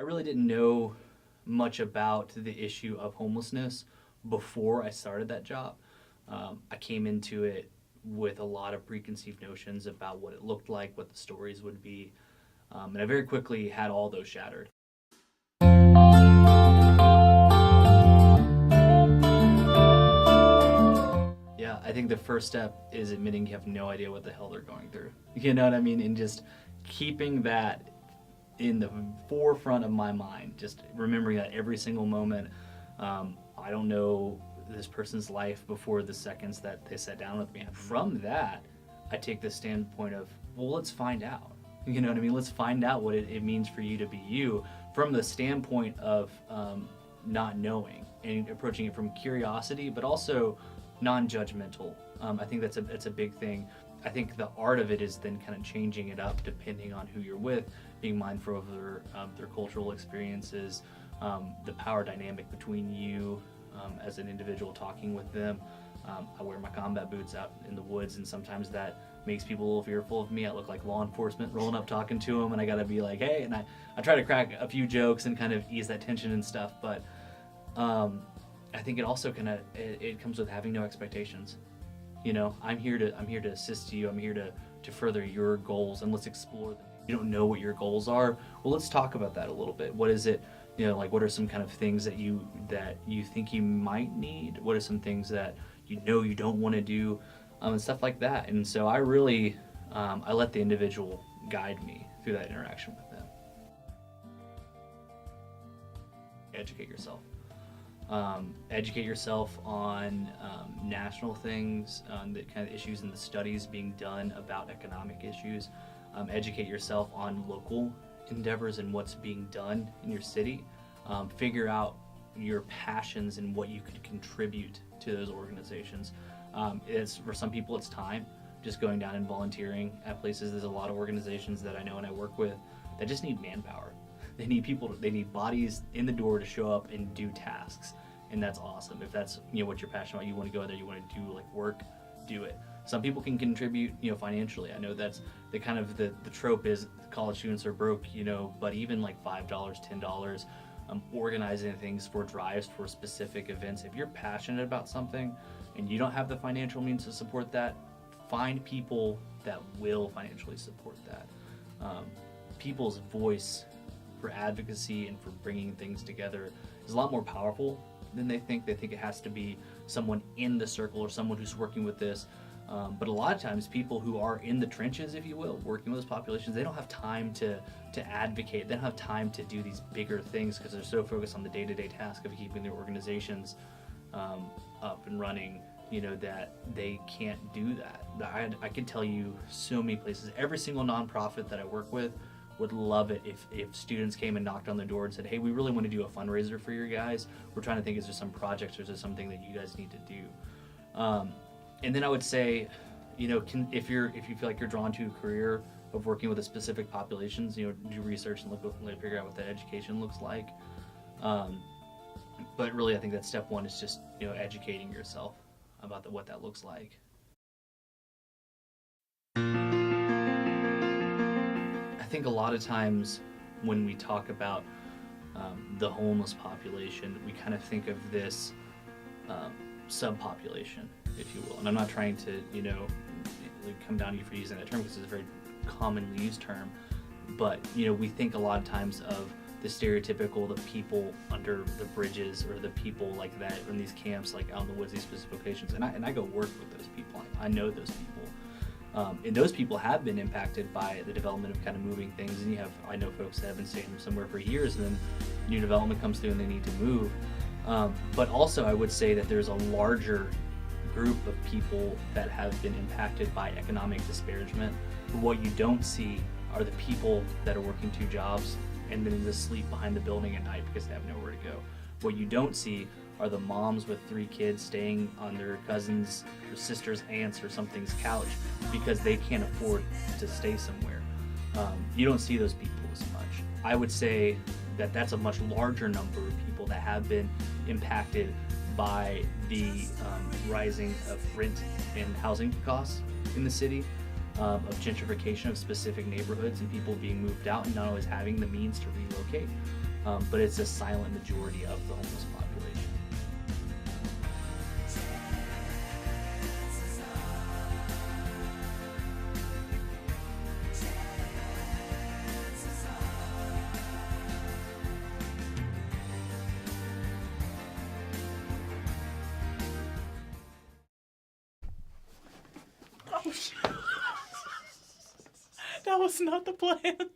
really didn't know much about the issue of homelessness before I started that job. I came into it with a lot of preconceived notions about what it looked like, what the stories would be, and I very quickly had all those shattered. Yeah, I think the first step is admitting you have no idea what the hell they're going through. You know what I mean? And just keeping that in the forefront of my mind, just remembering that every single moment. I don't know this person's life before the seconds that they sat down with me. And from that, I take the standpoint of, well, let's find out. You know what I mean? Let's find out what it means for you to be you from the standpoint of not knowing and approaching it from curiosity, but also non-judgmental. I think that's a big thing. I think the art of it is then kind of changing it up depending on who you're with, being mindful of their cultural experiences, the power dynamic between you as an individual talking with them. I wear my combat boots out in the woods, and sometimes that makes people a little fearful of me. I look like law enforcement rolling up talking to them, and I gotta be like, hey, and I try to crack a few jokes and kind of ease that tension and stuff, but I think it also it comes with having no expectations. You know, I'm here to assist you. I'm here to further your goals, and let's explore them. You don't know what your goals are. Well, let's talk about that a little bit. What is it? You know, like what are some kind of things that you think you might need? What are some things that you know you don't want to do, and stuff like that. And so I really I let the individual guide me through that interaction with them. Educate yourself. Educate yourself on national things, the kind of issues and the studies being done about economic issues. Educate yourself on local endeavors and what's being done in your city. Figure out your passions and what you could contribute to those organizations. It's for some people it's time, just going down and volunteering at places. There's a lot of organizations that I know and I work with that just need manpower. They need people. They need bodies in the door to show up and do tasks, and that's awesome. If that's what you're passionate about, you want to go in there, you want to do like work, do it. Some people can contribute financially. I know that's the kind of the trope is college students are broke, but even like $5, $10, organizing things for drives for specific events. If you're passionate about something and you don't have the financial means to support that, find people that will financially support that. People's voice for advocacy and for bringing things together is a lot more powerful than they think. They think it has to be someone in the circle or someone who's working with this. But a lot of times people who are in the trenches, if you will, working with those populations, they don't have time to advocate. They don't have time to do these bigger things because they're so focused on the day-to-day task of keeping their organizations up and running, that they can't do that. I can tell you so many places, every single nonprofit that I work with would love it if students came and knocked on the door and said, hey, we really want to do a fundraiser for your guys. We're trying to think, is there some projects or is there something that you guys need to do? And then I would say, if you feel like you're drawn to a career of working with a specific populations, do research and figure out what that education looks like. But really, I think that step one is just educating yourself about what that looks like. I think a lot of times when we talk about the homeless population, we kind of think of this subpopulation, if you will. And I'm not trying to, come down to you for using that term because it's a very commonly used term. But, we think a lot of times of the stereotypical, the people under the bridges or the people like that in these camps, like out in the woods, these specific locations. And I go work with those people. I know those people. And those people have been impacted by the development of kind of moving things. And I know folks that have been staying somewhere for years and then new development comes through and they need to move. But also I would say that there's a larger group of people that have been impacted by economic disparagement. But what you don't see are the people that are working 2 jobs and then just sleep behind the building at night because they have nowhere to go. What you don't see are the moms with 3 kids staying on their cousin's or sister's, aunt's or something's couch because they can't afford to stay somewhere. You don't see those people as much. I would say that that's a much larger number of people that have been impacted by the rising of rent and housing costs in the city, of gentrification of specific neighborhoods and people being moved out and not always having the means to relocate. but it's a silent majority of the homeless population. Oh, shit. That was not the plan.